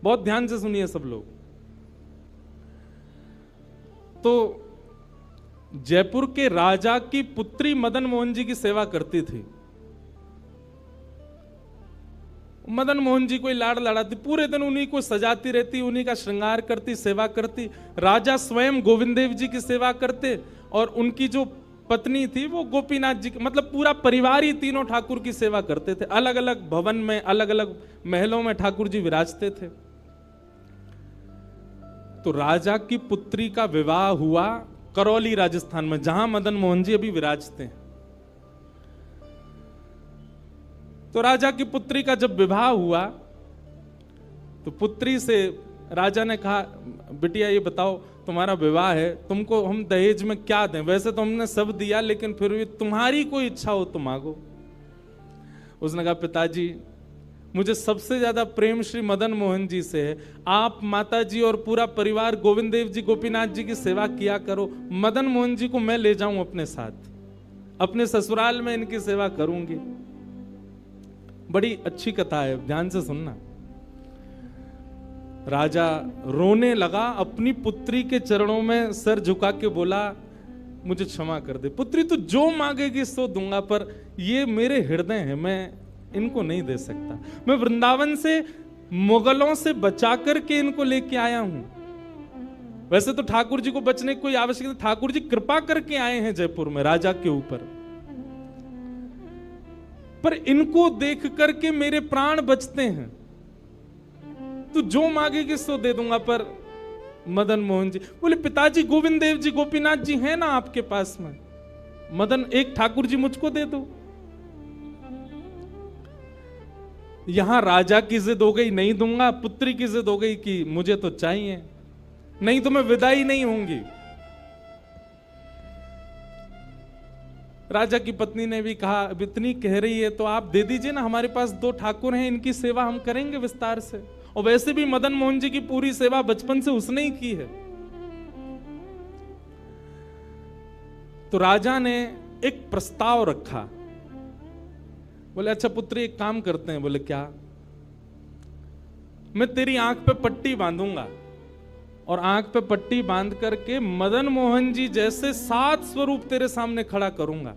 बहुत ध्यान से सुनिए सब लोग। तो जयपुर के राजा की पुत्री मदन मोहन जी की सेवा करती थी। मदन मोहन जी को लाड़ लड़ाती, पूरे दिन उन्हीं को सजाती रहती, उन्हीं का श्रृंगार करती, सेवा करती। राजा स्वयं गोविंद देव जी की सेवा करते और उनकी जो पत्नी थी वो गोपीनाथ जी की, मतलब पूरा परिवार ही तीनों ठाकुर की सेवा करते थे। अलग अलग भवन में, अलग अलग महलों में ठाकुर जी विराजते थे। तो राजा की पुत्री का विवाह हुआ करौली राजस्थान में, जहां मदन मोहन जी अभी विराजते हैं। तो राजा की पुत्री का जब विवाह हुआ तो पुत्री से राजा ने कहा, बिटिया ये बताओ तुम्हारा विवाह है, तुमको हम दहेज में क्या दें? वैसे तो हमने सब दिया, लेकिन फिर भी तुम्हारी कोई इच्छा हो तो मांगो। उसने कहा, पिताजी मुझे सबसे ज्यादा प्रेम श्री मदन मोहन जी से है। आप माता जी और पूरा परिवार गोविंद देव जी गोपीनाथ जी की सेवा किया करो। मदन मोहन जी को मैं ले जाऊं अपने साथ, अपने ससुराल में इनकी सेवा करूंगी। बड़ी अच्छी कथा है, ध्यान से सुनना। राजा रोने लगा, अपनी पुत्री के चरणों में सिर झुका के बोला, मुझे क्षमा कर दे पुत्री, तू जो मांगेगी सो दूंगा, पर ये मेरे हृदय है, मैं इनको नहीं दे सकता। मैं वृंदावन से मुगलों से बचा करके इनको लेके आया हूं। वैसे तो ठाकुर जी को बचने की कोई आवश्यकता नहीं, ठाकुर जी कृपा करके आए हैं जयपुर में राजा के ऊपर, पर इनको देख करके मेरे प्राण बचते हैं। तू जो मांगेगी सो दे दूंगा। पर मदन मोहन जी बोले, पिताजी गोविंद देव जी गोपीनाथ जी हैं ना आपके पास में, मदन एक ठाकुर जी मुझको दे दो। यहां राजा की जिद हो गई, नहीं दूंगा। पुत्री की जिद हो गई कि मुझे तो चाहिए, नहीं तो मैं विदाई नहीं होंगी। राजा की पत्नी ने भी कहा, अब इतनी कह रही है तो आप दे दीजिए ना, हमारे पास 2 ठाकुर हैं, इनकी सेवा हम करेंगे विस्तार से। और वैसे भी मदन मोहन जी की पूरी सेवा बचपन से उसने ही की है। तो राजा ने एक प्रस्ताव रखा। बोले, अच्छा पुत्री एक काम करते हैं। बोले, क्या? मैं तेरी आंख पे पट्टी बांधूंगा और आंख पे पट्टी बांध करके मदन मोहन जी जैसे 7 स्वरूप तेरे सामने खड़ा करूंगा,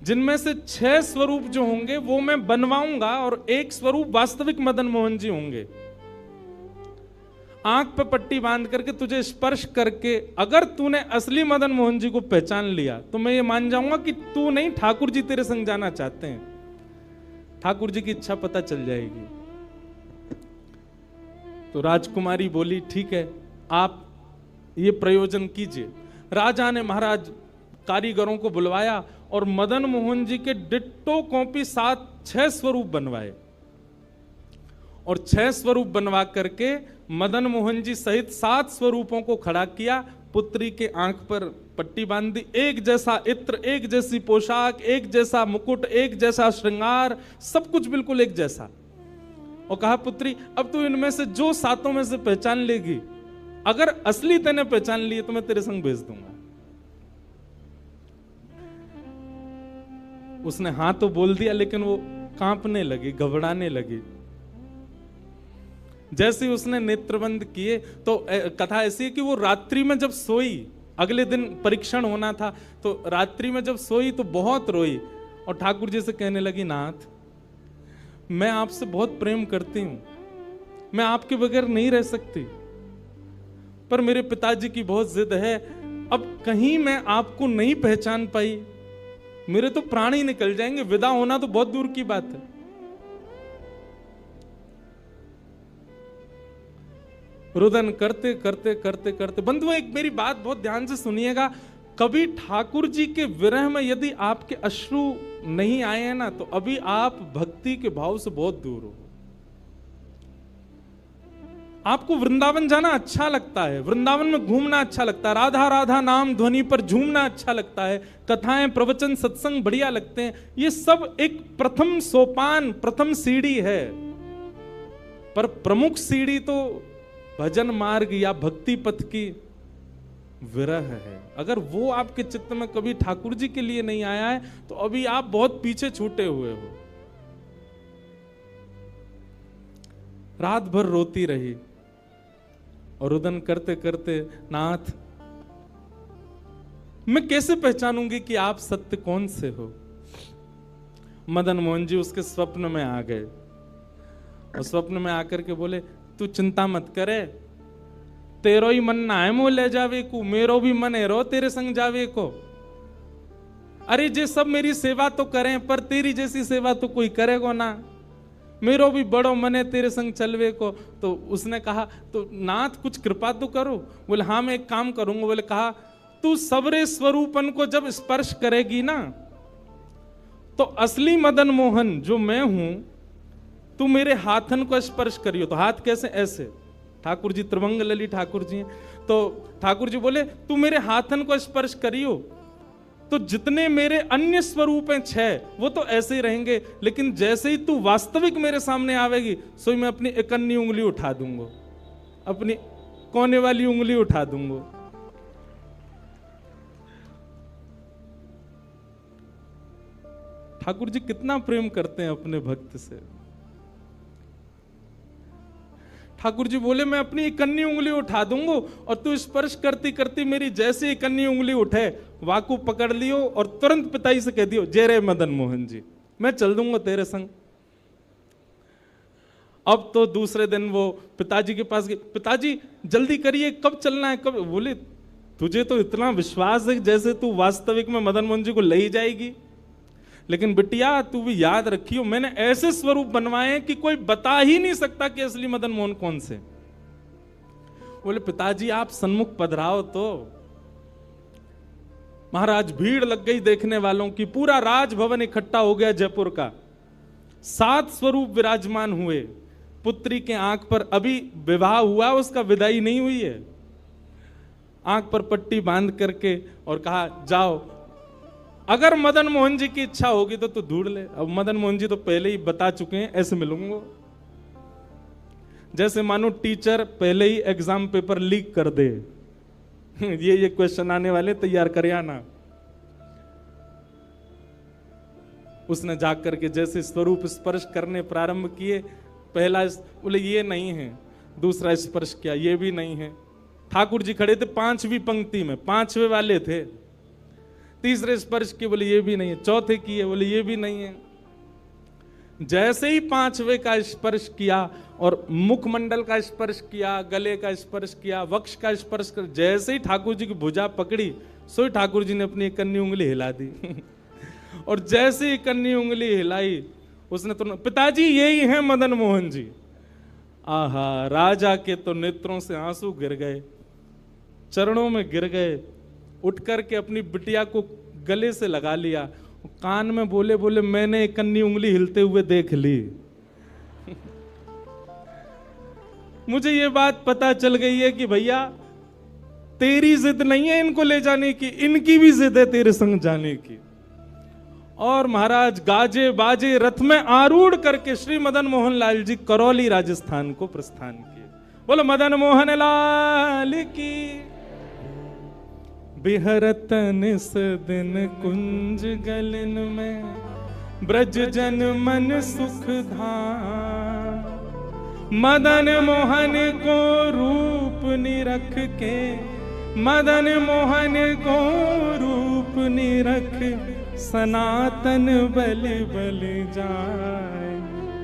जिनमें से 6 स्वरूप जो होंगे वो मैं बनवाऊंगा और 1 स्वरूप वास्तविक मदन मोहन जी होंगे। आंख पे पट्टी बांध करके तुझे स्पर्श करके अगर तूने असली मदन मोहन जी को पहचान लिया तो मैं ये मान जाऊंगा कि तू नहीं, ठाकुर जी तेरे संग जाना चाहते हैं। ठाकुर जी की इच्छा पता चल जाएगी। तो राजकुमारी बोली, ठीक है, आप ये प्रयोजन कीजिए। राजा ने महाराज कारीगरों को बुलवाया और मदन मोहन जी के डिट्टो कॉपी 6 स्वरूप बनवाए और 6 स्वरूप बनवा करके मदन मोहन जी सहित 7 स्वरूपों को खड़ा किया। पुत्री के आंख पर पट्टी बांध दी, एक जैसा इत्र, एक जैसी पोशाक, एक जैसा मुकुट, एक जैसा श्रृंगार, सब कुछ बिल्कुल एक जैसा। और कहा, पुत्री अब तू इनमें से जो 7 में से पहचान लेगी, अगर असली तेने पहचान लिए तो मैं तेरे संग भेज दूंगा। उसने हाँ तो बोल दिया, लेकिन वो कांपने लगी, घबराने लगी। जैसे ही उसने नेत्रबंद किए तो कथा ऐसी है कि वो रात्रि में जब सोई, अगले दिन परीक्षण होना था, तो रात्रि में जब सोई तो बहुत रोई और ठाकुर जी से कहने लगी, नाथ मैं आपसे बहुत प्रेम करती हूं, मैं आपके बगैर नहीं रह सकती, पर मेरे पिताजी की बहुत जिद है। अब कहीं मैं आपको नहीं पहचान पाई, मेरे तो प्राण ही निकल जाएंगे, विदा होना तो बहुत दूर की बात है। रुदन करते करते करते करते, बंधुओं एक मेरी बात बहुत ध्यान से सुनिएगा, कभी ठाकुर जी के विरह में यदि आपके अश्रु नहीं आए हैं ना, तो अभी आप भक्ति के भाव से बहुत दूर हो। आपको वृंदावन जाना अच्छा लगता है, वृंदावन में घूमना अच्छा लगता है, राधा राधा नाम ध्वनि पर झूमना अच्छा लगता है, कथाएं प्रवचन सत्संग बढ़िया लगते हैं, ये सब एक प्रथम सोपान, प्रथम सीढ़ी है। पर प्रमुख सीढ़ी तो भजन मार्ग या भक्ति पथ की विरह है। अगर वो आपके चित्त में कभी ठाकुर जी के लिए नहीं आया है तो अभी आप बहुत पीछे छूटे हुए हो। रात भर रोती रही और रुदन करते करते, नाथ मैं कैसे पहचानूंगी कि आप सत्य कौन से हो। मदन मोहन जी उसके स्वप्न में आ गए और स्वप्न में आकर के बोले, तू चिंता मत करे, तेरो ही मन ना है मो ले जावे को, मेरो भी मन है रो तेरे संग जावे को। अरे जे सब मेरी सेवा तो करें, पर तेरी जैसी सेवा तो कोई करेगा ना, मेरो भी बड़ो मन है तेरे संग चलवे को। तो उसने कहा, तो नाथ कुछ कृपा तो करो। बोले हाँ मैं एक काम करूंगा। बोले कहा, तू सबरे स्वरूपन को जब स्पर्श करेगी ना, तो असली मदन मोहन जो मैं हूं, तू मेरे हाथन को स्पर्श करियो। तो हाथ कैसे? ऐसे। ठाकुर जी त्रिभंग लली ठाकुर जी हैं, तो ठाकुर जी बोले तू मेरे हाथन को स्पर्श करियो, तो जितने मेरे अन्य स्वरूप हैं 6 वो तो ऐसे ही रहेंगे, लेकिन जैसे ही तू वास्तविक मेरे सामने आवेगी, सो मैं अपनी इकन्नी उंगली उठा दूंगा, अपनी कोने वाली उंगली उठा दूंगा। ठाकुर जी कितना प्रेम करते हैं अपने भक्त से। ठाकुर जी बोले मैं अपनी इकन्नी उंगली उठा दूंगा और तू स्पर्श करती करती मेरी जैसे इकन्नी उंगली उठे, वाकू पकड़ लियो और तुरंत पिताजी से कह दियो, जय रे मदन मोहन जी, मैं चल दूंगा तेरे संग। अब तो दूसरे दिन वो पिताजी के पास गए, पिताजी जल्दी करिए, कब चलना है, कब? बोले तुझे तो इतना विश्वास है जैसे तू वास्तविक में मदन मोहन जी को ले ही जाएगी, लेकिन बिटिया तू भी याद रखियो, मैंने ऐसे स्वरूप बनवाए हैं कि कोई बता ही नहीं सकता कि असली मदन मोहन कौन से। बोले पिताजी आप सन्मुख पधराओ। तो महाराज भीड़ लग गई देखने वालों की, पूरा राजभवन इकट्ठा हो गया जयपुर का। 7 स्वरूप विराजमान हुए। पुत्री के आंख पर अभी विवाह हुआ, उसका विदाई नहीं हुई है, आंख पर पट्टी बांध करके और कहा जाओ, अगर मदन मोहन जी की इच्छा होगी तो तू ढूंढ ले। अब मदन मोहन जी तो पहले ही बता चुके हैं, ऐसे मिलूंगा। जैसे मानो टीचर पहले ही एग्जाम पेपर लीक कर दे, ये क्वेश्चन आने वाले, तैयार कर आना। उसने जाग करके जैसे स्वरूप स्पर्श करने प्रारंभ किए, पहला बोले ये नहीं है, दूसरा स्पर्श किया, ये भी नहीं है। ठाकुर जी खड़े थे 5वीं पंक्ति में, 5वें वाले थे। तीसरे स्पर्श किए, बोले ये भी नहीं है। चौथे किए, बोले ये भी नहीं है। जैसे ही 5वें का स्पर्श किया और मुखमंडल का स्पर्श किया, गले का स्पर्श किया, वक्ष का स्पर्श कर, जैसे ही ठाकुर जी की भुजा पकड़ी, सो ठाकुर जी ने अपनी इकन्नी उंगली हिला दी। और जैसे ही इकन्नी उंगली हिलाई, उसने तो, पिताजी यही है मदन मोहन जी। आहा, राजा के तो नेत्रों से आंसू गिर गए, चरणों में गिर गए, उठ करके अपनी बिटिया को गले से लगा लिया, कान में बोले बोले मैंने इकन्नी उंगली हिलते हुए देख ली। मुझे ये बात पता चल गई है कि भैया तेरी जिद नहीं है इनको ले जाने की, इनकी भी जिद है तेरे संग जाने की। और महाराज गाजे बाजे रथ में आरूढ़ करके श्री मदन मोहन लाल जी करौली राजस्थान को प्रस्थान किए। बोलो मदन मोहन लाल की। बिहरत निस दिन कुंज गलन में, ब्रज जन मन सुख धाम। मदन मोहन को रूप निरख के, मदन मोहन को रूप निरख, सनातन बल बल जाए।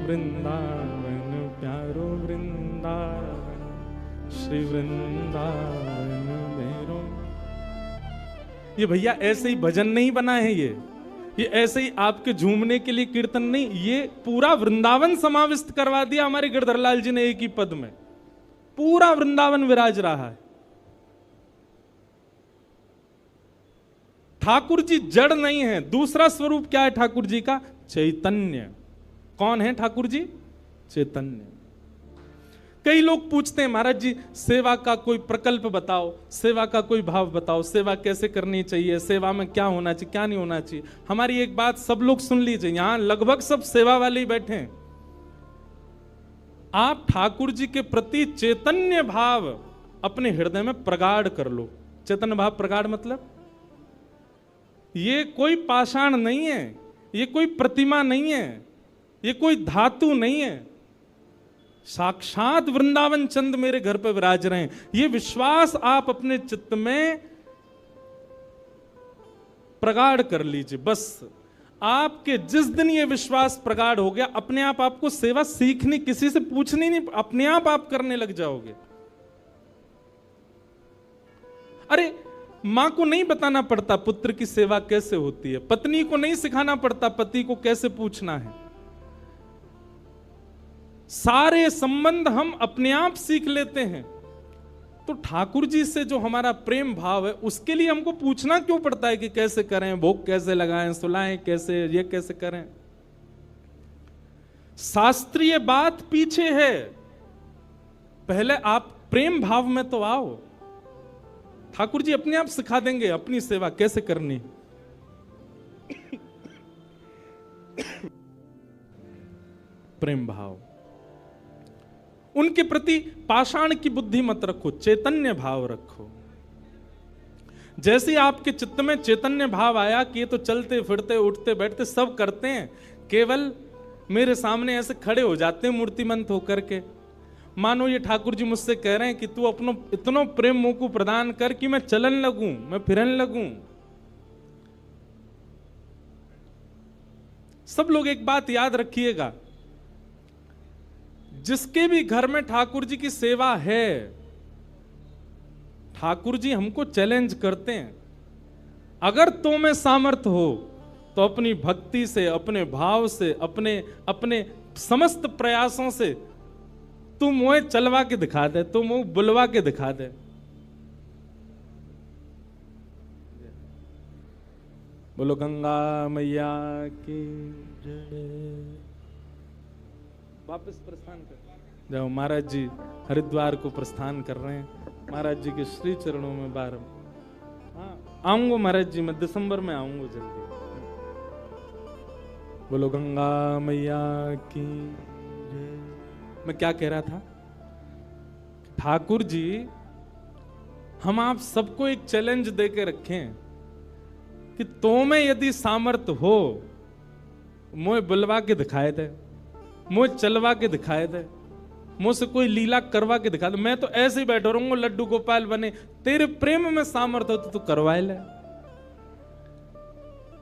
वृंदावन प्यारो वृंदावन, श्री वृंदावन मेरो। ये भैया ऐसे ही भजन नहीं बना है, ये ऐसे ही आपके झूमने के लिए कीर्तन नहीं, ये पूरा वृंदावन समाविष्ट करवा दिया हमारे गिरधरलाल जी ने एक ही पद में। पूरा वृंदावन विराज रहा है। ठाकुर जी जड़ नहीं है। दूसरा स्वरूप क्या है ठाकुर जी का? चैतन्य। कौन है ठाकुर जी? चैतन्य। कई लोग पूछते हैं महाराज जी सेवा का कोई प्रकल्प बताओ, सेवा का कोई भाव बताओ, सेवा कैसे करनी चाहिए, सेवा में क्या होना चाहिए क्या नहीं होना चाहिए। हमारी एक बात सब लोग सुन लीजिए, यहां लगभग सब सेवा वाले ही बैठे हैं। आप ठाकुर जी के प्रति चैतन्य भाव अपने हृदय में प्रगाढ़ कर लो। चैतन्य भाव प्रगाढ़ मतलब ये कोई पाषाण नहीं है, ये कोई प्रतिमा नहीं है, ये कोई धातु नहीं है। साक्षात वृंदावन चंद मेरे घर पे विराज रहे हैं, ये विश्वास आप अपने चित्त में प्रगाढ़ कर लीजिए। बस आपके जिस दिन ये विश्वास प्रगाढ़ हो गया, अपने आप आपको सेवा सीखनी, किसी से पूछनी नहीं, अपने आप करने लग जाओगे। अरे मां को नहीं बताना पड़ता पुत्र की सेवा कैसे होती है, पत्नी को नहीं सिखाना पड़ता पति को कैसे पूछना है। सारे संबंध हम अपने आप सीख लेते हैं। तो ठाकुर जी से जो हमारा प्रेम भाव है, उसके लिए हमको पूछना क्यों पड़ता है कि कैसे करें, भोग कैसे लगाएं, सुलाएं कैसे, ये कैसे करें। शास्त्रीय बात पीछे है, पहले आप प्रेम भाव में तो आओ। ठाकुर जी अपने आप सिखा देंगे अपनी सेवा कैसे करनी। प्रेम भाव, उनके प्रति पाषाण की बुद्धि मत रखो, चैतन्य भाव रखो। जैसे आपके चित्त में चैतन्य भाव आया कि ये तो चलते फिरते उठते बैठते सब करते हैं, केवल मेरे सामने ऐसे खड़े हो जाते हैं मूर्तिमंत होकर के, मानो ये ठाकुर जी मुझसे कह रहे हैं कि तू अपनो इतना प्रेम मोह को प्रदान कर कि मैं चलन लगूं, मैं फिरन लगूं। सब लोग एक बात याद रखिएगा, जिसके भी घर में ठाकुर जी की सेवा है, ठाकुर जी हमको चैलेंज करते हैं, अगर तो में सामर्थ्य हो तो अपनी भक्ति से, अपने भाव से, अपने समस्त प्रयासों से तू मुझे चलवा के दिखा दे, तू मुझे बुलवा के दिखा दे। बोलो गंगा मैया की जय। वापस प्रस्थान कर जाओ। महाराज जी हरिद्वार को प्रस्थान कर रहे हैं, महाराज जी के श्री चरणों में बार। हाँ आऊंगा महाराज जी, मैं दिसंबर में आऊंगा जल्दी। बोलो गंगा मैया की जय। मैं क्या कह रहा था, ठाकुर जी हम आप सबको एक चैलेंज देके रखें कि तो में यदि सामर्थ्य हो, मुझे बुलवा के दिखाए दे, मुझे चलवा के दिखाए दे, मुझसे कोई लीला करवा के दिखा दे। मैं तो ऐसे ही बैठा रहूंगा लड्डू गोपाल बने, तेरे प्रेम में सामर्थ्य हो तो तू करवाए ले।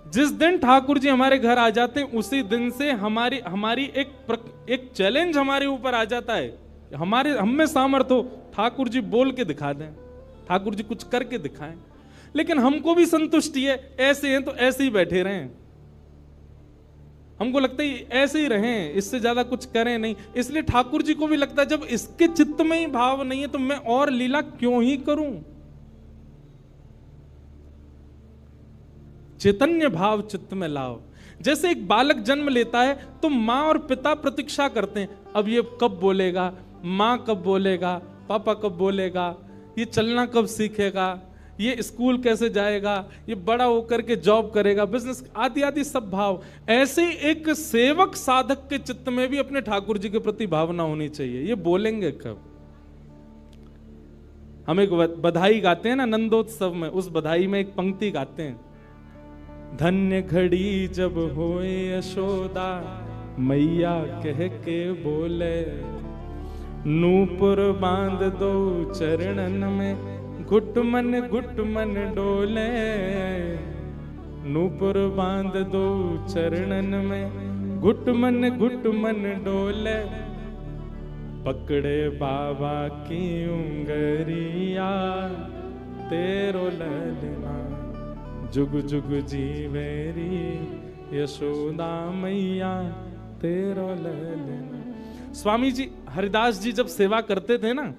जिस दिन ठाकुर जी हमारे घर आ जाते हैं, उसी दिन से हमारी एक चैलेंज हमारे ऊपर आ जाता है, हम में सामर्थ्य हो, ठाकुर जी बोल के दिखा दें, ठाकुर जी कुछ करके दिखाएं। लेकिन हमको भी संतुष्टि है, ऐसे हैं तो ऐसे ही बैठे रहें, हमको लगता है ऐसे ही रहें, इससे ज्यादा कुछ करें नहीं। इसलिए ठाकुर जी को भी लगता है जब इसके चित्त में ही भाव नहीं है तो मैं और लीला क्यों ही करूं। चैतन्य भाव चित्त में लाओ। जैसे एक बालक जन्म लेता है तो माँ और पिता प्रतीक्षा करते हैं, अब ये कब बोलेगा, माँ कब बोलेगा, पापा कब बोलेगा, ये चलना कब सीखेगा, ये स्कूल कैसे जाएगा, ये बड़ा होकर के जॉब करेगा, बिजनेस आदि आदि सब भाव। ऐसे एक सेवक साधक के चित्त में भी अपने ठाकुर जी के प्रति भावना होनी चाहिए, ये बोलेंगे कब। हम एक बधाई गाते हैं ना नंदोत्सव में, उस बधाई में एक पंक्ति गाते हैं, धन्य घड़ी जब होए यशोदा मैया कह के बोले, नूपुर बांध दो चरणन में घुट मन डोले, नूपुर बांध दो चरणन में घुट मन डोले, पकड़े बाबा की उंगरिया तेरो ललना जुग जुग जीवेरी यशोदा मैया तेरो ललना। स्वामी जी हरिदास जी जब सेवा करते थे ना,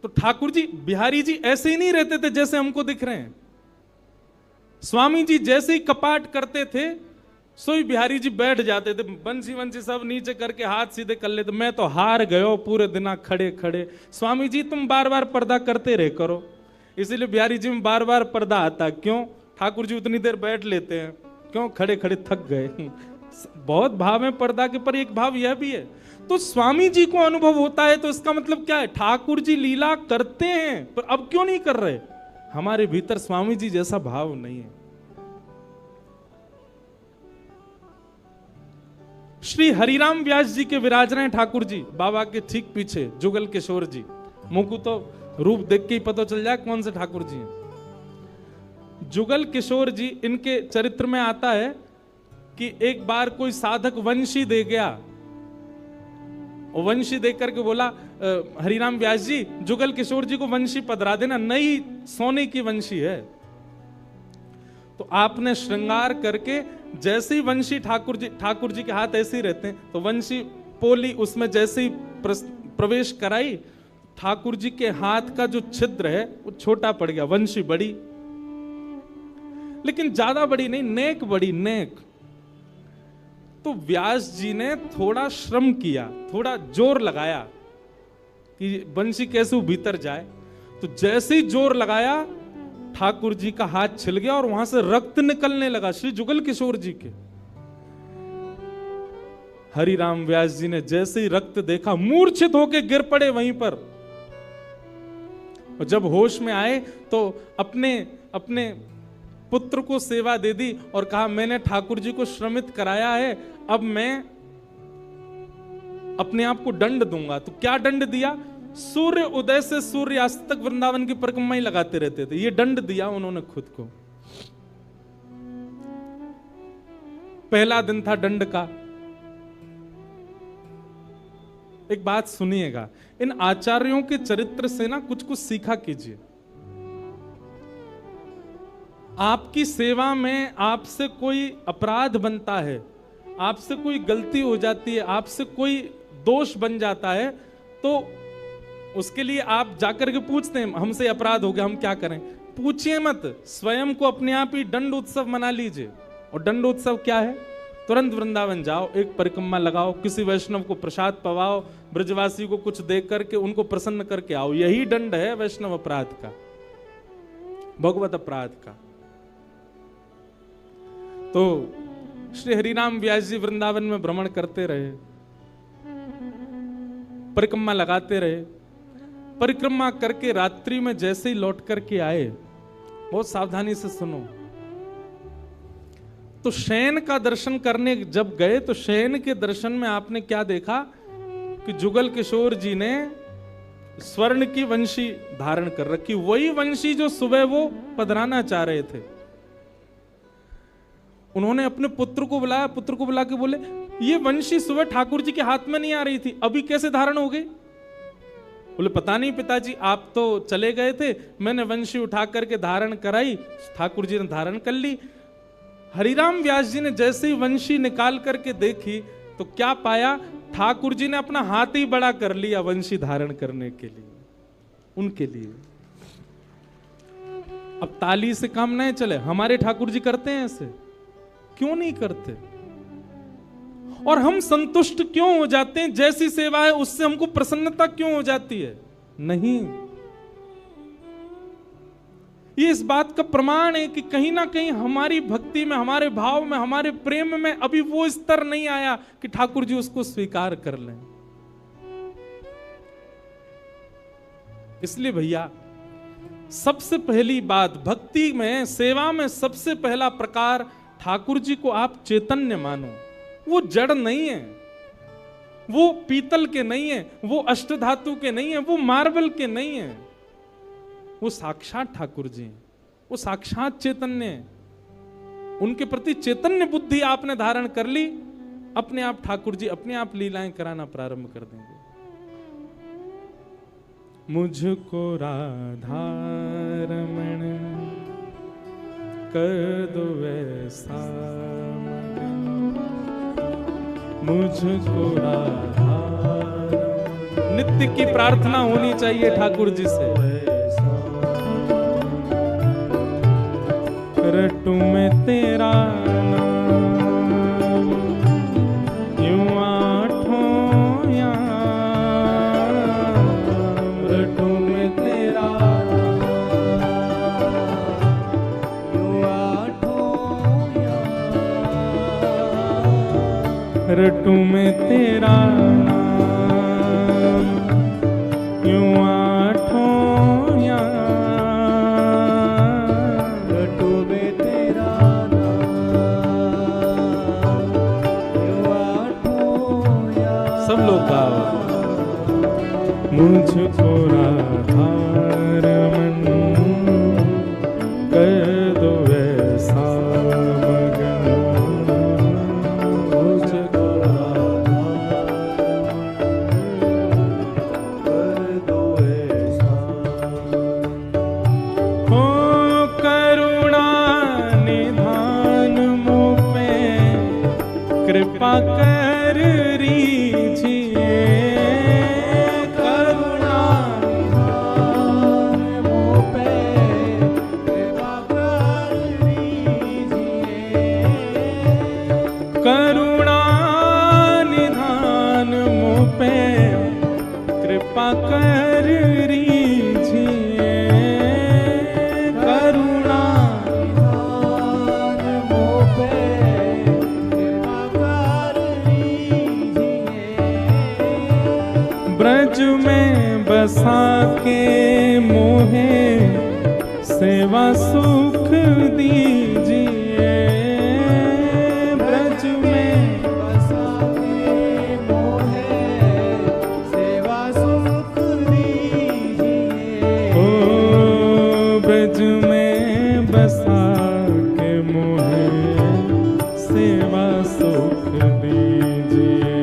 तो ठाकुर जी बिहारी जी ऐसे ही नहीं रहते थे जैसे हमको दिख रहे हैं। स्वामी जी जैसे ही कपाट करते थे, सोई बिहारी जी बैठ जाते थे, बंसी वंसी सब नीचे करके हाथ सीधे कर लेते। मैं तो हार गयो पूरे दिन खड़े खड़े। स्वामी जी तुम बार बार पर्दा करते रहे करो, इसीलिए बिहारी जी में बार बार पर्दा आता। क्यों? ठाकुर जी उतनी देर बैठ लेते हैं, क्यों? खड़े खड़े थक गए। बहुत भाव है पर्दा के, पर एक भाव यह भी है। तो स्वामी जी को अनुभव होता है, तो इसका मतलब क्या है? ठाकुर जी लीला करते हैं, पर अब क्यों नहीं कर रहे? हमारे भीतर स्वामी जी जैसा भाव नहीं है। श्री हरिराम व्यास जी के विराज रहे ठाकुर जी बाबा के ठीक पीछे जुगल किशोर जी। मुंह को तो रूप देख के ही पता चल जाए कौन से ठाकुर जी हैं। जुगल किशोर जी, इनके चरित्र में आता है कि एक बार कोई साधक वंशी दे गया, और वंशी देख करके बोला हरिराम व्यास जी जुगल किशोर जी को वंशी पधरा देना, नई सोने की वंशी है। तो आपने श्रृंगार करके जैसे ही वंशी ठाकुर जी के हाथ ऐसे ही रहते हैं, तो वंशी पोली उसमें जैसे ही प्रवेश कराई, ठाकुर जी के हाथ का जो छिद्र है वो छोटा पड़ गया, वंशी बड़ी, लेकिन ज्यादा बड़ी नहीं, नेक बड़ी, नेक। तो व्यास जी ने थोड़ा श्रम किया, थोड़ा जोर लगाया कि वंशी कैसे वो भीतर जाए। तो जैसे ही जोर लगाया, ठाकुर जी का हाथ छिल गया और वहां से रक्त निकलने लगा, श्री जुगल किशोर जी के। हरिराम व्यास जी ने जैसे ही रक्त देखा, मूर्छित होकर गिर पड़े वहीं पर। और जब होश में आए तो अपने पुत्र को सेवा दे दी और कहा मैंने ठाकुर जी को श्रमित कराया है, अब मैं अपने आप को दंड दूंगा। तो क्या दंड दिया? सूर्य उदय से सूर्यास्त तक वृंदावन की परिक्रमा ही लगाते रहते थे, ये दंड दिया उन्होंने खुद को। पहला दिन था दंड का। एक बात सुनिएगा, इन आचार्यों के चरित्र से ना कुछ कुछ सीखा कीजिए। आपकी सेवा में आपसे कोई अपराध बनता है, आपसे कोई गलती हो जाती है, आपसे कोई दोष बन जाता है, तो उसके लिए आप जाकर के पूछते हैं हमसे अपराध हो गया, हम क्या करें? पूछिए मत, स्वयं को अपने आप ही दंड उत्सव मना लीजिए। और दंड उत्सव क्या है? तुरंत वृंदावन जाओ, एक परिक्रमा लगाओ, किसी वैष्णव को प्रसाद पवाओ, ब्रजवासी को कुछ दे करके उनको प्रसन्न करके आओ। यही दंड है वैष्णव अपराध का, भगवत अपराध का। तो श्री हरिराम व्यास जी वृंदावन में भ्रमण करते रहे, परिक्रमा लगाते रहे। परिक्रमा करके रात्रि में जैसे ही लौट करके आए, बहुत सावधानी से सुनो, तो शयन का दर्शन करने जब गए तो शयन के दर्शन में आपने क्या देखा कि जुगल किशोर जी ने स्वर्ण की वंशी धारण कर रखी, वही वंशी जो सुबह वो पधराना चाह रहे थे। उन्होंने अपने पुत्र को बुलाया, पुत्र को बुला के बोले ये वंशी सुबह ठाकुर जी के हाथ में नहीं आ रही थी, अभी कैसे धारण हो गई? बोले पता नहीं पिताजी, आप तो चले गए थे, मैंने वंशी उठा करके धारण कराई, ठाकुर जी ने धारण कर ली। हरिराम व्यास जी ने जैसे ही वंशी निकाल करके देखी तो क्या पाया? ठाकुर जी ने अपना हाथ ही बड़ा कर लिया वंशी धारण करने के लिए, उनके लिए। अब ताली से काम नहीं चले, हमारे ठाकुर जी करते हैं ऐसे? क्यों नहीं करते? और हम संतुष्ट क्यों हो जाते हैं? जैसी सेवा है उससे हमको प्रसन्नता क्यों हो जाती है? नहीं। ये इस बात का प्रमाण है कि कहीं ना कहीं हमारी भक्ति में, हमारे भाव में, हमारे प्रेम में अभी वो स्तर नहीं आया कि ठाकुर जी उसको स्वीकार कर लें। इसलिए भैया, सबसे पहली बात भक्ति में, सेवा में सबसे पहला प्रकार, ठाकुर जी को आप चैतन्य मानो। वो जड़ नहीं है, वो पीतल के नहीं है, वो अष्टधातु के नहीं है, वो मार्बल के नहीं है, वो साक्षात ठाकुर जी हैं, वो साक्षात चैतन्य है। उनके प्रति चैतन्य बुद्धि आपने धारण कर ली, अपने आप ठाकुर जी अपने आप लीलाएं कराना प्रारंभ कर देंगे। मुझको राधा रमण कर दो वैसा, मुझको राधा, नित्य की प्रार्थना होनी चाहिए ठाकुर जी से। रटू में तेरा नाम यूं आठों याम, रटू में तेरा यूं आठों याम, रटू में तेरा नाम यूं आठों याम, मुझको राधारमण कर दो ऐसा मगन, मुझको कर दो ऐसा। हो करुणा निधान मुझ पे कृपा कर रीजिए, करुणा निधान मुझ पे कृपा कर रीजिए, करुणा निधान मुझ पे कृपा कर रीजिए, करुणा निधान मुझ पे कृपा कर रीजिए। ब्रज में बसा के मोहे सेवा सुख दीजिए, ब्रज में बसा के मोहे सेवा सुख दीजिए। ओ ब्रज में बसा के मोहे सेवा सुख दीजिए,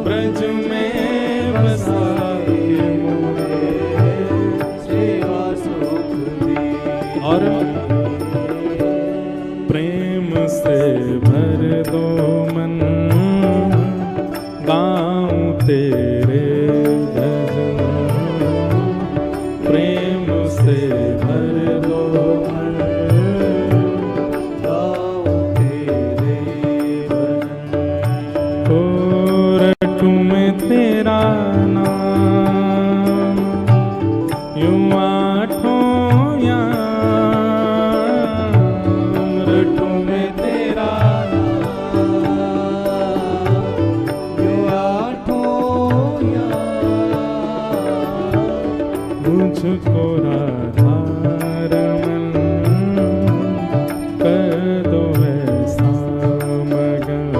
ब्रज में बसा के मोहे सेवा सुख दीजिए। और प्रेम से भर दो मन, गाऊं तेरे भजन, प्रेम से भर दो मन, गाऊं तेरे भजन। ओ रटूं मैं तेरा नाम यूं आठों याम, रटूं मैं तेरा नाम यूं आठों याम, मुझको राधारमण कर दो ऐसा मगन,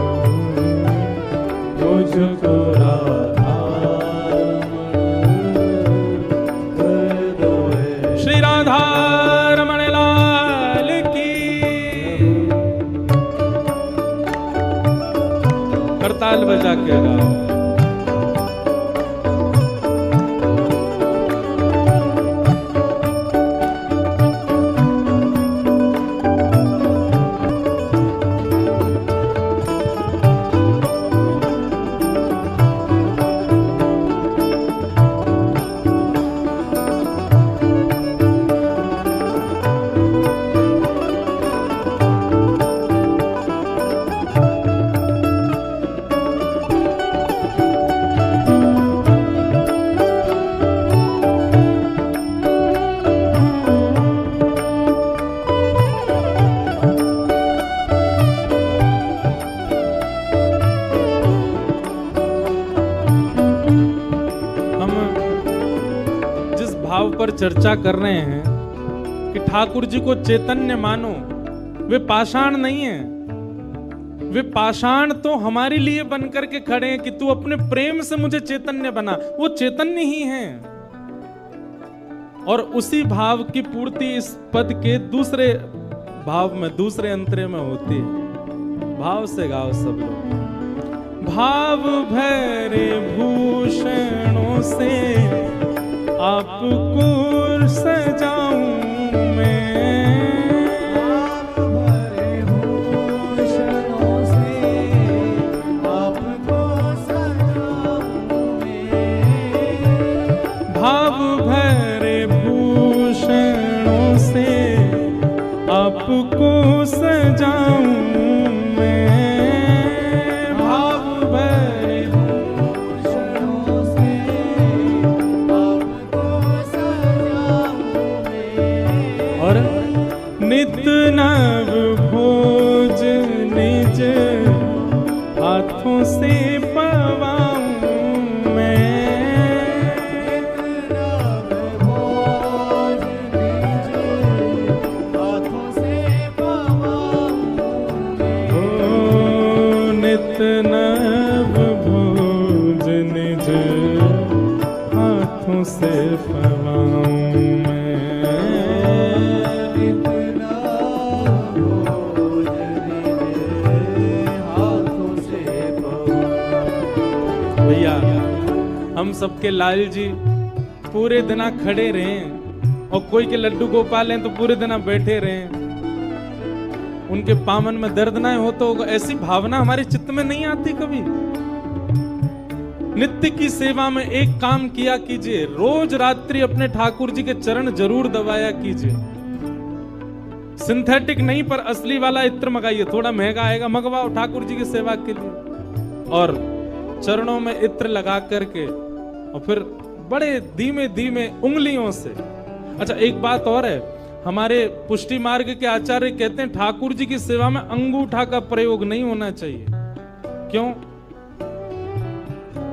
मुझको राधारमण कर दो ऐसा। श्री राधारमण लाल की। करताल बजा के गाओ। पर चर्चा कर रहे हैं कि ठाकुर जी को चैतन्य मानो, वे पाषाण नहीं है, वे पाषाण तो हमारे लिए बन करके खड़े हैं कि तू अपने प्रेम से मुझे चैतन्य बना। वो चैतन्य ही हैं और उसी भाव की पूर्ति इस पद के दूसरे भाव में, दूसरे अंतरे में होती है। भाव से गाओ सब लोग। भाव भरे भूषणों से आपको सजाऊं मैं, भाव भरे भूषणों से आपको सजाऊं मैं, भाव भरे भूषणों से आपको सजाऊं मैं, भाव भरे भूषणों से आपको सजाऊं मैं। और नित नव भोज निज हाथों से पवाऊं मैं, नित नव भोज निज हाथों से पवाऊं मैं। ओ नित नव भोज निज हाथों से पवाऊं मैं, इतना बोझ दीजिए हाथों से पवाऊं। भैया हम सबके लाल जी पूरे दिना खड़े रहे और कोई के लड्डू गोपाल हैं तो पूरे दिना बैठे रहे, उनके पामन में दर्द ना हो तो ऐसी भावना हमारे चित्त में नहीं आती कभी। नित्य की सेवा में एक काम किया कीजिए, रोज रात्रि अपने ठाकुर जी के चरण जरूर दबाया कीजिए। सिंथेटिक नहीं पर असली वाला इत्र मंगाइए, थोड़ा महंगा आएगा, मंगवाओ ठाकुर जी की सेवा के लिए, और चरणों में इत्र लगा करके और फिर बड़े धीमे धीमे उंगलियों से। अच्छा एक बात और है, हमारे पुष्टि मार्ग के आचार्य कहते हैं ठाकुर जी की सेवा में अंगूठा का प्रयोग नहीं होना चाहिए। क्यों?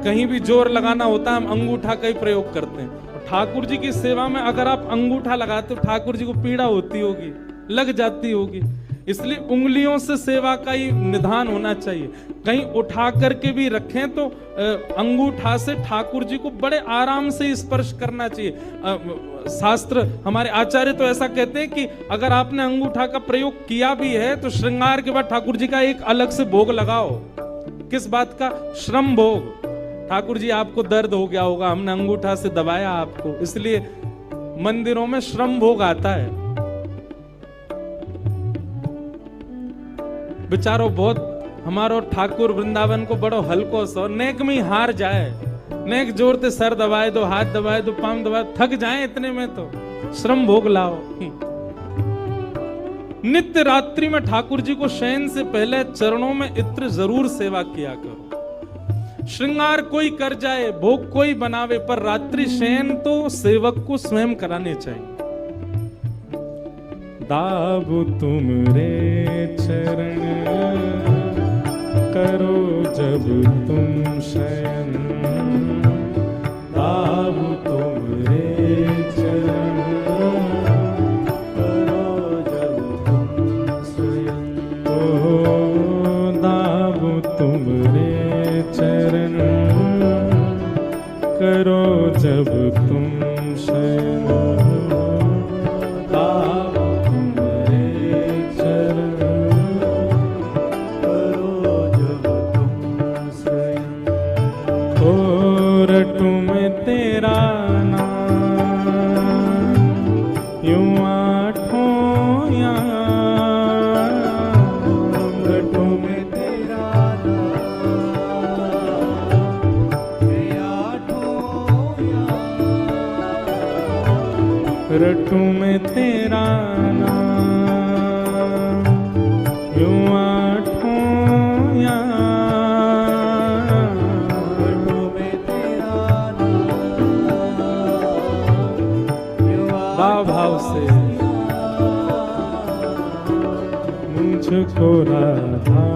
कहीं भी जोर लगाना होता है हम अंगूठा का ही प्रयोग करते हैं। ठाकुर जी की सेवा में अगर आप अंगूठा लगाते हो ठाकुर जी को पीड़ा होती होगी, लग जाती होगी, इसलिए उंगलियों से सेवा का ही निधान होना चाहिए। कहीं उठा करके भी रखें तो अंगूठा से ठाकुर जी को बड़े आराम से स्पर्श करना चाहिए। शास्त्र हमारे आचार्य तो ऐसा कहते हैं कि अगर आपने अंगूठा का प्रयोग किया भी है तो श्रृंगार के बाद ठाकुर जी का एक अलग से भोग लगाओ। किस बात का? श्रम भोग। ठाकुर जी आपको दर्द हो गया होगा, हमने अंगूठा से दबाया आपको, इसलिए मंदिरों में श्रम भोग आता है। बेचारो बहुत हमारो ठाकुर वृंदावन को बड़ो हल्को सो, नेक में ही हार जाए, नेक जोर से सर दबाए दो, हाथ दबाए दो, पांव दबाए, थक जाए इतने में तो श्रम भोग लाओ। नित्य रात्रि में ठाकुर जी को शयन से पहले चरणों में इत्र जरूर सेवा किया करो। श्रृंगार कोई कर जाए, भोग कोई बनावे, पर रात्रि शयन तो सेवक को स्वयं कराने चाहिए। दाबु तुमरे चरण करो जब तुम शयन, दाबु तुमरे चरण करो जब तुम स्वयं, ओ दाबु तुमरे चरण करो जब तुम शयन, दाबु तुमरे चरण करो जब तुम स्वयं। ओ रटू में तेरा नाम यूं आठों याम, रटू में तेरा रटू में तेरा नाम यूं आठों याम, रटू में तेरा भाव से मुझको राधा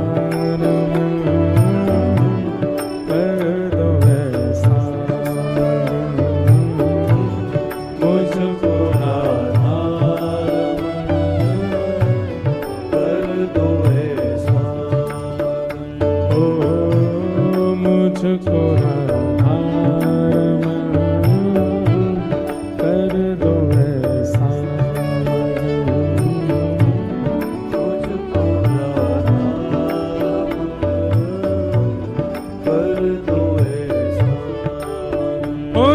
ओ